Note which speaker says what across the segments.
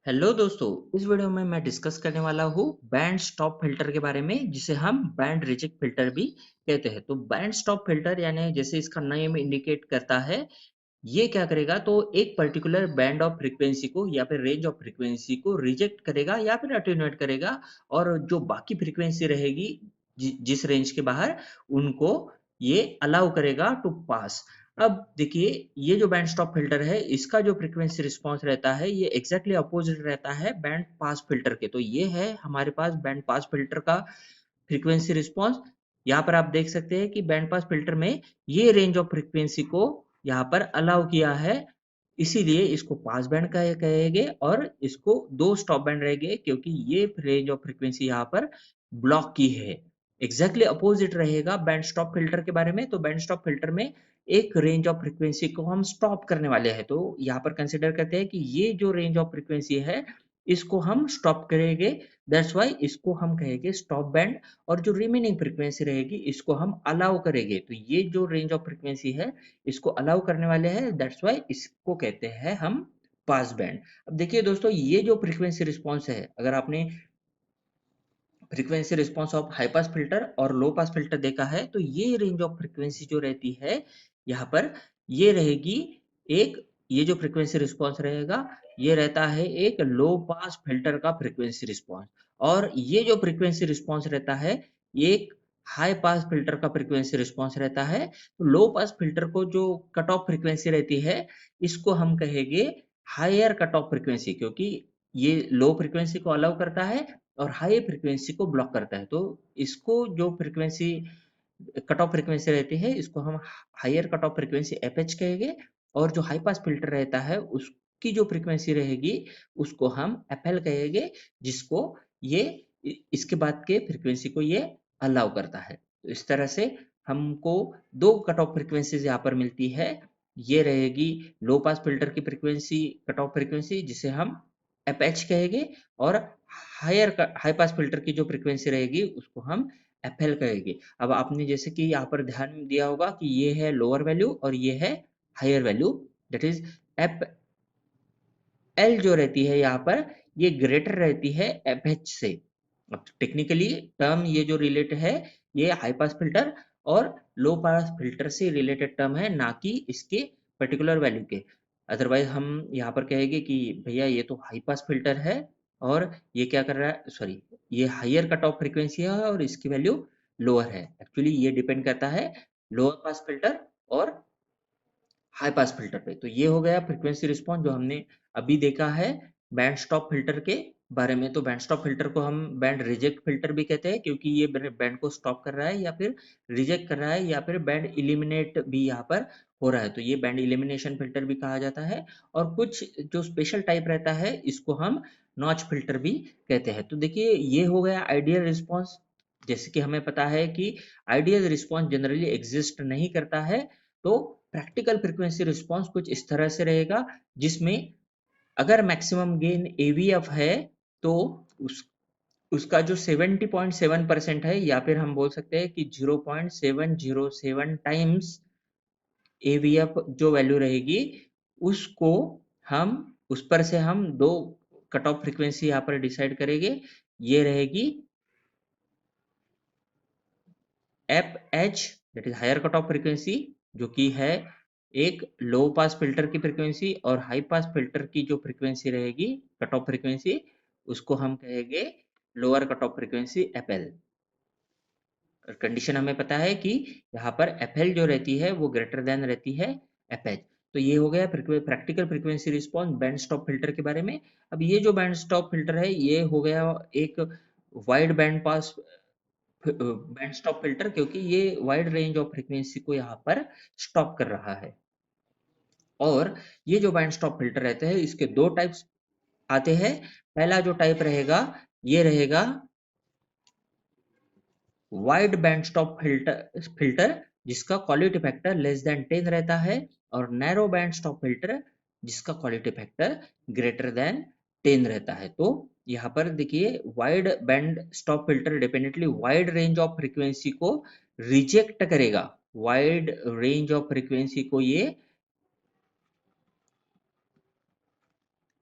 Speaker 1: Hello दोस्तों, इस video में मैं डिस्कस करने वाला हूँ बैंड स्टॉप फिल्टर के बारे में, जिसे हम बैंड रिजेक्ट फिल्टर भी कहते हैं। तो बैंड स्टॉप फिल्टर यानी जैसे इसका नेम इंडिकेट करता है, ये क्या करेगा तो एक पर्टिकुलर बैंड ऑफ फ्रीक्वेंसी को या फिर रेंज ऑफ फ्रीक्वेंसी को रिजेक्ट करेगा या फिर अटेन्यूएट करेगा, और जो बाकी फ्रीक्वेंसी रहेगी जिस रेंज के बाहर, उनको ये अलाउ करेगा टू पास। अब देखिए, ये जो बैंड स्टॉप फिल्टर है, इसका जो फ्रीक्वेंसी रिस्पांस रहता है ये एग्जैक्टली अपोजिट रहता है बैंड पास फिल्टर के। तो ये है हमारे पास बैंड पास फिल्टर का फ्रीक्वेंसी रिस्पांस। यहाँ पर आप देख सकते हैं कि बैंड पास फिल्टर में ये रेंज ऑफ फ्रीक्वेंसी को यहाँ पर अलाउ किया है, इसीलिए इसको पास बैंड कहेंगे और इसको दो स्टॉप बैंड रहेंगे, क्योंकि ये रेंज ऑफ फ्रीक्वेंसी यहाँ पर ब्लॉक की है। एग्जैक्टली अपोजिट रहेगा बैंड स्टॉप फिल्टर के बारे में। तो बैंड स्टॉप फिल्टर में एक रेंज ऑफ फ्रीक्वेंसी को हम स्टॉप करने वाले हैं, तो यहाँ पर कंसिडर करते हैं कि ये जो रेंज ऑफ फ्रीक्वेंसी है इसको हम स्टॉप करेंगे, दैट्स वाई इसको हम कहेंगे स्टॉप बैंड। और जो रिमेनिंग फ्रीक्वेंसी रहेगी इसको हम अलाउ करेंगे। तो ये जो रेंज ऑफ फ्रीक्वेंसी है इसको अलाउ करने वाले हैं, दैट्स वाई इसको कहते हैं हम पास बैंड। अब देखिए दोस्तों, ये जो फ्रीक्वेंसी रिस्पॉन्स है, अगर आपने frequency response of high pass filter और लो पास फिल्टर देखा है, तो ये रेंज ऑफ फ्रीक्वेंसी जो रहती है यहाँ पर, ये रहेगी एक, ये जो फ्रीक्वेंसी रिस्पॉन्स रहेगा ये रहता है एक लो पास फिल्टर का फ्रीक्वेंसी रिस्पॉन्स। और ये जो फ्रीक्वेंसी रिस्पॉन्स रहता है ये एक हाई पास फिल्टर का फ्रीक्वेंसी रिस्पॉन्स रहता है। तो लो पास फिल्टर को जो कट ऑफ फ्रीक्वेंसी रहती है इसको हम कहेंगे हायर कट ऑफ फ्रीक्वेंसी, क्योंकि ये लो फ्रीक्वेंसी को अलाउ करता है और हाई फ्रीक्वेंसी को ब्लॉक करता है। तो इसको जो फ्रीक्वेंसी कट ऑफ फ्रीक्वेंसी रहती है इसको हम higher cut off frequency FH कहेंगे, और जो हाई पास फिल्टर रहता है उसकी जो फ्रीक्वेंसी रहेगी उसको हम एफएल कहेंगे, जिसको ये इसके बाद के फ्रीक्वेंसी को ये अलाउ करता है। तो इस तरह से हमको दो कट ऑफ फ्रीक्वेंसीज यहाँ पर मिलती है। ये रहेगी लो पास फिल्टर की फ्रीक्वेंसी, कट ऑफ फ्रीक्वेंसी, जिसे हम एफएच कहेंगे, और हाई पास फिल्टर की जो फ्रीक्वेंसी रहेगी उसको हम एफएल कहेंगे। अब आपने जैसे कि यहाँ पर ध्यान दिया होगा कि ये है लोअर वैल्यू और ये है higher value, that is F L जो रहती है यहाँ पर ये ग्रेटर रहती है एफ एच से। अब टेक्निकली टर्म ये जो रिलेटेड है ये हाई पास फिल्टर और लो पास फिल्टर से रिलेटेड टर्म है, ना कि इसके पर्टिकुलर वैल्यू के। अदरवाइज हम यहाँ पर कहेंगे कि भैया ये तो हाई पास फिल्टर है और ये क्या कर रहा है, सॉरी, ये हायर कट ऑफ फ्रीक्वेंसी है और इसकी वैल्यू लोअर है। एक्चुअली ये डिपेंड करता है लोअर पास फिल्टर और हाई पास फिल्टर पे। तो ये हो गया फ्रीक्वेंसी रिस्पॉन्स जो हमने अभी देखा है बैंड स्टॉप फिल्टर के बारे में। तो बैंड स्टॉप फिल्टर को हम बैंड रिजेक्ट फिल्टर भी कहते हैं, क्योंकि ये बैंड को स्टॉप कर रहा है या फिर रिजेक्ट कर रहा है या फिर बैंड इलिमिनेट भी यहाँ पर हो रहा है, तो ये बैंड इलिमिनेशन फिल्टर भी कहा जाता है। और कुछ जो स्पेशल टाइप रहता है इसको हम नॉच फिल्टर भी कहते हैं। तो देखिए, ये हो गया आइडियल रिस्पॉन्स। जैसे कि हमें पता है कि आइडियल रिस्पॉन्स जनरली एग्जिस्ट नहीं करता है, तो प्रैक्टिकल फ्रीक्वेंसी रिस्पॉन्स कुछ इस तरह से रहेगा, जिसमें अगर मैक्सिमम गेन एवीएफ है तो उसका जो 70.7% है, या फिर हम बोल सकते हैं कि 0.707 टाइम्स एवीएफ जो वैल्यू रहेगी, उसको हम उस पर से हम दो कट ऑफ फ्रीक्वेंसी यहाँ पर डिसाइड करेंगे। ये रहेगी F H, that is higher cut off frequency, जो कि है एक लो पास फिल्टर की फ्रीक्वेंसी, और हाई पास फिल्टर की जो फ्रीक्वेंसी रहेगी कट ऑफ फ्रीक्वेंसी, उसको हम कहेंगे lower cut off frequency FL. Condition हमें पता है कि यहाँ पर एफएल जो रहती है वो ग्रेटर देन रहती है एफएच। तो ये हो गया practical frequency response band stop filter के बारे में। अब ये जो बैंड स्टॉप फिल्टर है ये हो गया एक wide band pass band stop filter, क्योंकि ये वाइड रेंज ऑफ फ्रीक्वेंसी को यहाँ पर स्टॉप कर रहा है। और ये जो बैंड स्टॉप फिल्टर रहते हैं इसके दो टाइप्स आते हैं। पहला जो टाइप रहेगा ये रहेगा वाइड बैंड स्टॉप फिल्टर जिसका क्वालिटी फैक्टर लेस देन 10 रहता है, और नैरो बैंड स्टॉप फिल्टर जिसका क्वालिटी फैक्टर ग्रेटर देन 10 रहता है। तो यहाँ पर देखिए, wide band stop filter definitely wide range of frequency को रिजेक्ट करेगा, वाइड रेंज ऑफ फ्रीक्वेंसी को ये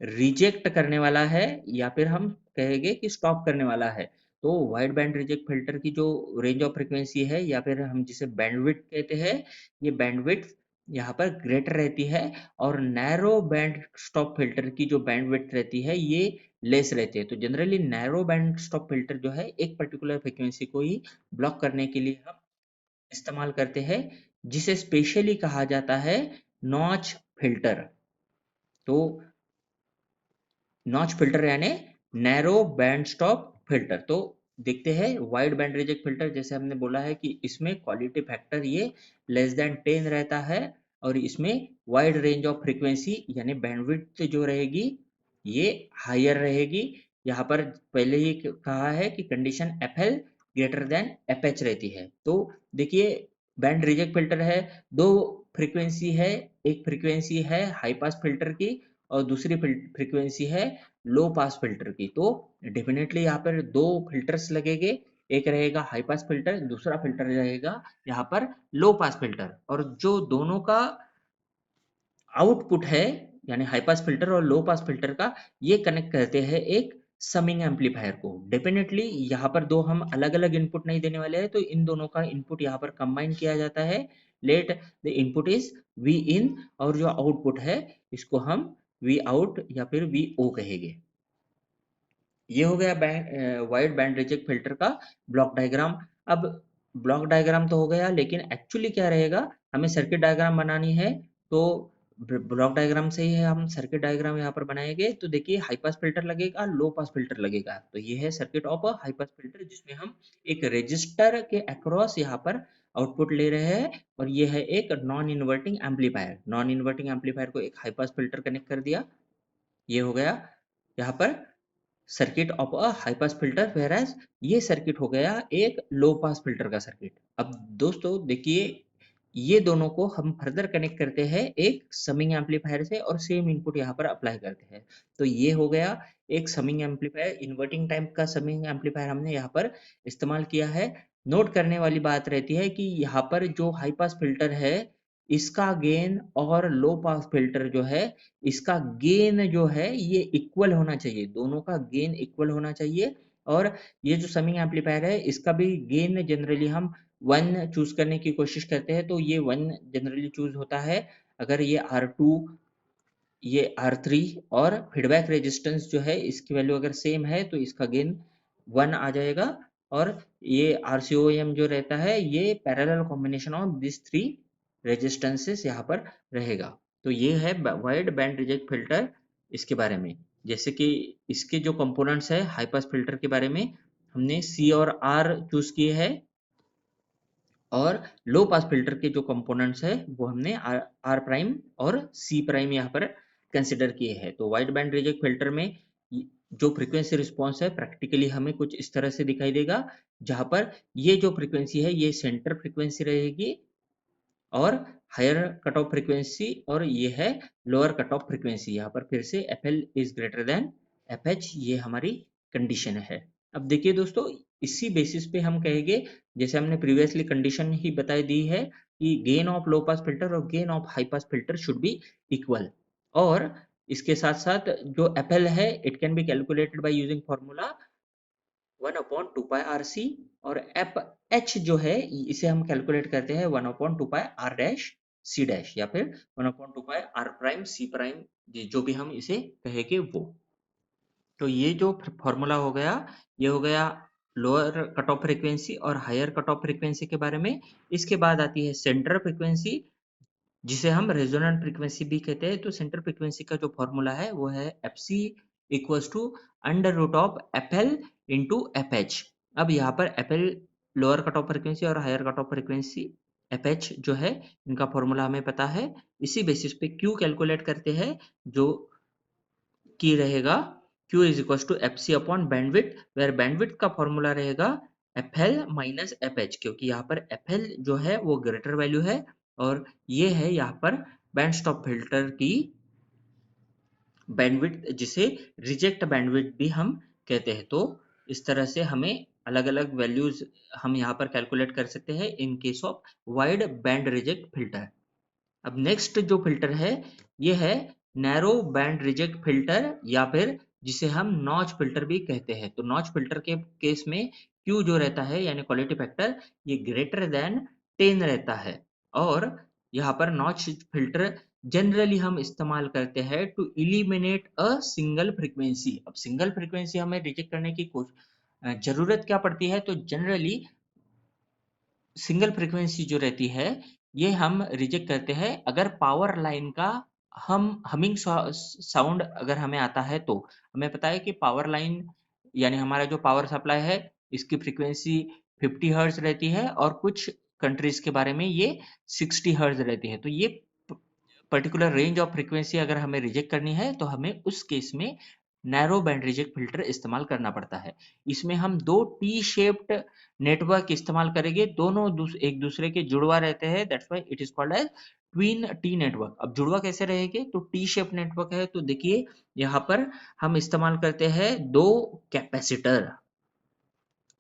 Speaker 1: रिजेक्ट करने वाला है या फिर हम कहेंगे कि स्टॉप करने वाला है। तो वाइड बैंड रिजेक्ट फिल्टर की जो रेंज ऑफ फ्रीक्वेंसी है या फिर हम जिसे बैंडविड्थ कहते हैं, ये बैंडविड्थ यहाँ पर ग्रेटर रहती है और नैरो बैंड स्टॉप फिल्टर की जो बैंडविड्थ रहती है ये लेस रहती है। तो generally narrow band stop filter जो है एक पर्टिकुलर फ्रीक्वेंसी को ही ब्लॉक करने के लिए हम इस्तेमाल करते हैं, जिसे स्पेशली कहा जाता है नॉच फिल्टर। तो नॉच फिल्टर यानी नैरो बैंड स्टॉप फिल्टर। तो देखते हैं वाइड बैंड रिजेक्ट फिल्टर, जैसे हमने बोला है कि इसमें क्वालिटी फैक्टर ये लेस देन 10 रहता है और इसमें वाइड रेंज ऑफ फ्रीक्वेंसी यानी बैंडविड्थ जो रहेगी ये हायर रहेगी। यहाँ पर पहले ही कहा है कि condition FL greater than FH रहती है। तो देखिए बैंड रिजेक्ट फिल्टर है, दो फ्रीक्वेंसी है, एक फ्रीक्वेंसी है हाई पास फिल्टर की और दूसरी फ्रीक्वेंसी है लो पास फिल्टर की। तो डेफिनेटली यहाँ पर दो फिल्टर्स लगेंगे, एक रहेगा हाई पास फिल्टर, दूसरा फिल्टर रहेगा यहाँ पर लो पास फिल्टर। और जो दोनों का आउटपुट है यानी हाई पास फिल्टर और लो पास फिल्टर का, ये कनेक्ट करते हैं एक समिंग एम्पलीफायर को। डेफिनेटली यहाँ पर दो हम अलग अलग इनपुट नहीं देने वाले हैं, तो इन दोनों का इनपुट यहाँ पर कंबाइन किया जाता है। Let the input is V in और जो आउटपुट है इसको हम वी आउट या फिर वी ओ कहेंगे। ये हो गया वाइड बैंड रिजेक्ट फिल्टर का ब्लॉक डायग्राम। अब ब्लॉक डायग्राम तो हो गया, लेकिन एक्चुअली क्या रहेगा, हमें सर्किट डायग्राम बनानी है। तो ब्लॉक डायग्राम से ही हम सर्किट डायग्राम यहाँ पर बनाएंगे। तो देखिए हाई पास फिल्टर लगेगा, लो पास फिल्टर लगेगा। तो ये है circuit of a high pass filter, जिसमें हम एक रजिस्टर के अक्रॉस यहाँ पर आउटपुट ले रहे हैं। और ये है एक non inverting amplifier. Non inverting amplifier को एक हाई पास फिल्टर कनेक्ट कर दिया। ये हो गया यहाँ पर circuit of a high pass filter, whereas ये सर्किट हो गया एक लो पास फिल्टर का सर्किट। अब दोस्तों देखिए ये दोनों को हम फर्दर कनेक्ट करते हैं एक समिंग एम्पलीफायर से और सेम इनपुट यहाँ पर अप्लाई करते हैं। तो ये हो गया एक समिंग एम्पलीफायर, इन्वर्टिंग टाइप का समिंग एम्पलीफायर हमने यहाँ पर इस्तेमाल किया है। नोट करने वाली बात रहती है कि यहाँ पर जो हाई पास फिल्टर है इसका गेन और लो पास फिल्टर जो है इसका गेन जो है ये इक्वल होना चाहिए, दोनों का गेन इक्वल होना चाहिए। और ये जो समिंग एम्पलीफायर है इसका भी गेन जनरली हम 1 चूज करने की कोशिश करते हैं, तो ये 1 जनरली चूज होता है। अगर ये R2 ये R3 और फीडबैक रेजिस्टेंस जो है इसकी वैल्यू अगर सेम है तो इसका गेन 1 आ जाएगा। और ये RCOM जो रहता है ये parallel combination of this 3 resistances यहाँ पर रहेगा। तो ये है वाइड बैंड रिजेक्ट फिल्टर। इसके बारे में जैसे कि इसके जो कंपोनेंट्स है हाई पास फिल्टर के बारे में हमने C और R चूज किए हैं, और लो पास फिल्टर के जो कंपोनेंट्स है वो हमने आर प्राइम और सी प्राइम यहाँ पर कंसिडर किए हैं। तो वाइड बैंड रिजेक्ट फिल्टर में जो फ्रीक्वेंसी रिस्पॉन्स है प्रैक्टिकली हमें कुछ इस तरह से दिखाई देगा, जहां पर ये जो फ्रीक्वेंसी है ये सेंटर फ्रीक्वेंसी रहेगी और हायर कट ऑफ फ्रीक्वेंसी, और ये है लोअर कट ऑफ फ्रीक्वेंसी। यहाँ पर फिर से F L is greater than F H, ये हमारी कंडीशन है। अब देखिए दोस्तों इसी बेसिस पे हम कहेंगे, जैसे हमने प्रीवियसली कंडीशन ही बताई दी है कि gain of low pass filter और gain of high pass filter should be equal. और इसके साथ साथ जो एफ एल है it can be calculated by using formula 1/2πRC, और एफ एच जो है इसे हम कैलकुलेट करते हैं 1/2πR डैश सी डैश या फिर 1/2πR प्राइम सी प्राइम, जो भी हम इसे कहेंगे वो। तो ये जो फॉर्मूला हो गया ये हो गया लोअर कट ऑफ फ्रीक्वेंसी और हायर कट ऑफ फ्रीक्वेंसी के बारे में। इसके बाद आती है सेंटर फ्रीक्वेंसी, जिसे हम रेजोनेंट फ्रीक्वेंसी भी कहते हैं। तो सेंटर फ्रीक्वेंसी का जो फॉर्मूला है वो है F C equals to under root of F L into F H. अब यहाँ पर F L lower cut off frequency और higher cut off frequency F H जो है इनका फॉर्मूला हमें पता है। इसी बेसिस पे क्यू कैलकुलेट करते हैं, जो की रहेगा Q is equal to F C upon bandwidth, where bandwidth का फॉर्मूला रहेगा F L minus F H, क्योंकि यहाँ पर एफ एल जो है वो ग्रेटर वैल्यू है और ये है यहाँ पर बैंड स्टॉप फिल्टर की बैंडविड्थ, जिसे रिजेक्ट बैंडविड्थ भी हम कहते हैं। तो इस तरह से हमें अलग अलग वैल्यूज हम यहाँ पर कैलकुलेट कर सकते हैं in case of wide band reject filter. अब नेक्स्ट जो फिल्टर है ये है नैरो बैंड रिजेक्ट फिल्टर या फिर जिसे हम नॉच फिल्टर भी कहते हैं। तो नॉच फिल्टर के केस में Q जो रहता है यानी क्वालिटी फैक्टर ये ग्रेटर देन 10 रहता है और यहाँ पर नॉच फिल्टर जनरली हम इस्तेमाल करते हैं to eliminate a single frequency. अब सिंगल फ्रीक्वेंसी हमें रिजेक्ट करने की जरूरत क्या पड़ती है, तो जनरली सिंगल फ्रीक्वेंसी जो रहती है ये हम रिजेक्ट करते हैं अगर पावर लाइन का हमिंग साउंड अगर हमें आता है। तो हमें पता है कि पावर लाइन यानी हमारा जो पावर सप्लाई है इसकी फ्रीक्वेंसी 50 हर्ट्ज रहती है और कुछ कंट्रीज के बारे में ये 60 हर्ट्ज रहती है। तो ये पर्टिकुलर रेंज ऑफ फ्रीक्वेंसी अगर हमें रिजेक्ट करनी है तो हमें उस केस में नैरो बैंड रिजेक्ट फिल्टर इस्तेमाल करना पड़ता है। इसमें हम दो टी शेप्ड नेटवर्क इस्तेमाल करेंगे, दोनों एक दूसरे के जुड़वा रहते हैं, that's why it is called as twin T network. अब जुड़वा कैसे रहेंगे, तो टी शेप नेटवर्क है तो देखिए यहाँ पर हम इस्तेमाल करते हैं दो कैपेसिटर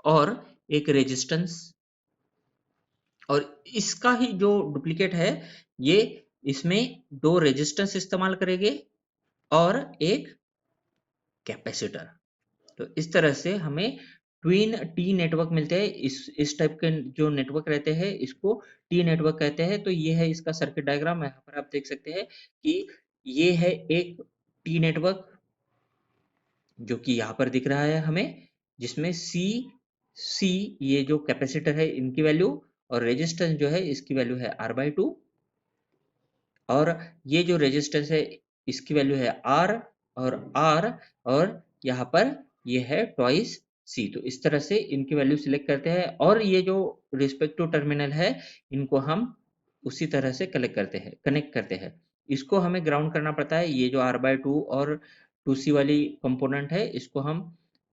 Speaker 1: और एक रेजिस्टेंस, और इसका ही जो डुप्लीकेट है ये इसमें दो रेजिस्टेंस इस्तेमाल करेंगे और एक कैपेसिटर। तो इस तरह से हमें ट्विन टी नेटवर्क मिलते हैं। इस टाइप के जो नेटवर्क रहते हैं इसको टी नेटवर्क कहते हैं। तो ये है इसका सर्किट डायग्राम, यहाँ पर आप देख सकते हैं कि ये है एक टी नेटवर्क जो कि यहाँ पर दिख रहा है हमें, जिसमें सी ये जो कैपेसिटर है इनकी वैल्यू और रेजिस्टेंस जो है इसकी वैल्यू है R/2 और ये जो रेजिस्टेंस है इसकी वैल्यू है R और यहाँ पर ये है ट्वाइस C। तो इस तरह से इनकी वैल्यू सिलेक्ट करते हैं और ये जो रिस्पेक्टिव टर्मिनल है इनको हम उसी तरह से कनेक्ट करते हैं। इसको हमें ग्राउंड करना पड़ता है। ये जो R/2 और 2C वाली कंपोनेंट है इसको हम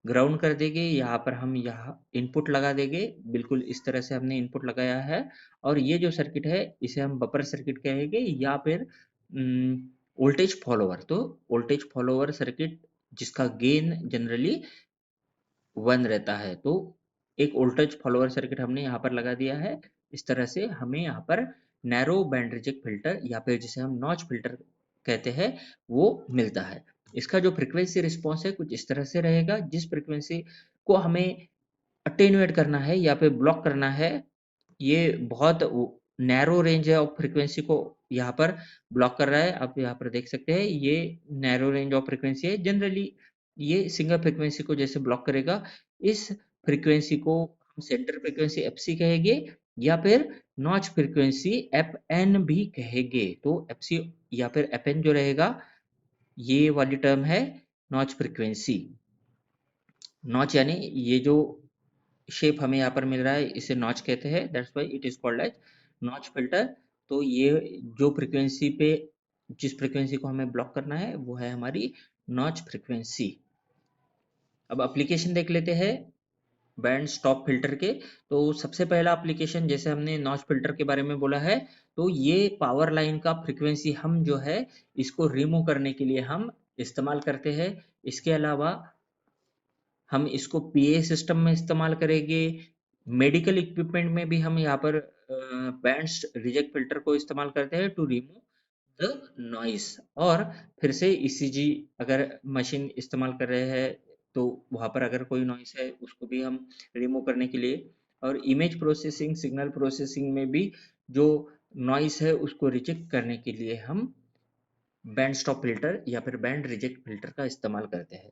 Speaker 1: ग्राउंड कर देंगे। यहाँ पर हम यहाँ इनपुट लगा देंगे, बिल्कुल इस तरह से हमने इनपुट लगाया है। और ये जो सर्किट है इसे हम बफर सर्किट कहेंगे या फिर वोल्टेज फॉलोवर। तो वोल्टेज फॉलोवर सर्किट जिसका गेन जनरली 1 रहता है, तो एक वोल्टेज फॉलोवर सर्किट हमने यहाँ पर लगा दिया है। इस तरह से हमें यहाँ पर नैरो बैंड रिजेक्ट फिल्टर या फिर जिसे हम नॉच फिल्टर कहते हैं वो मिलता है। इसका जो फ्रीक्वेंसी रिस्पॉन्स है कुछ इस तरह से रहेगा, जिस फ्रीक्वेंसी को हमें अटेन्यूएट करना है या फिर ब्लॉक करना है ये बहुत नैरो रेंज है ऑफ फ्रीक्वेंसी को यहाँ पर ब्लॉक कर रहा है। आप यहाँ पर देख सकते हैं ये नैरो रेंज ऑफ फ्रीक्वेंसी है। जनरली ये सिंगल फ्रीक्वेंसी को जैसे ब्लॉक करेगा, इस फ्रीक्वेंसी को हम सेंटर फ्रीक्वेंसी FC कहेंगे या फिर नॉच फ्रीक्वेंसी FN भी कहेंगे। तो FC या फिर FN जो रहेगा ये वाली टर्म है नॉच फ्रीक्वेंसी। नॉच यानी ये जो शेप हमें यहाँ पर मिल रहा है इसे नॉच कहते हैं, that's why it is called as notch filter. तो ये जो फ्रीक्वेंसी पे जिस फ्रीक्वेंसी को हमें ब्लॉक करना है वो है हमारी नॉच फ्रीक्वेंसी। अब एप्लीकेशन देख लेते हैं बैंड स्टॉप फिल्टर के। तो सबसे पहला एप्लीकेशन जैसे हमने नॉच फिल्टर के बारे में बोला है, तो ये पावर लाइन का फ्रीक्वेंसी हम जो है इसको रिमूव करने के लिए हम इस्तेमाल करते हैं। इसके अलावा हम इसको PA सिस्टम में इस्तेमाल करेंगे। मेडिकल इक्विपमेंट में भी हम यहाँ पर बैंड रिजेक्ट फिल्टर को इस्तेमाल करते हैं टू रिमूव द नॉइस। और फिर से ECG अगर मशीन इस्तेमाल कर रहे हैं तो वहाँ पर अगर कोई नॉइस है उसको भी हम रिमूव करने के लिए, और इमेज प्रोसेसिंग सिग्नल प्रोसेसिंग में भी जो नॉइस है उसको रिजेक्ट करने के लिए हम बैंड स्टॉप फिल्टर या फिर बैंड रिजेक्ट फिल्टर का इस्तेमाल करते हैं।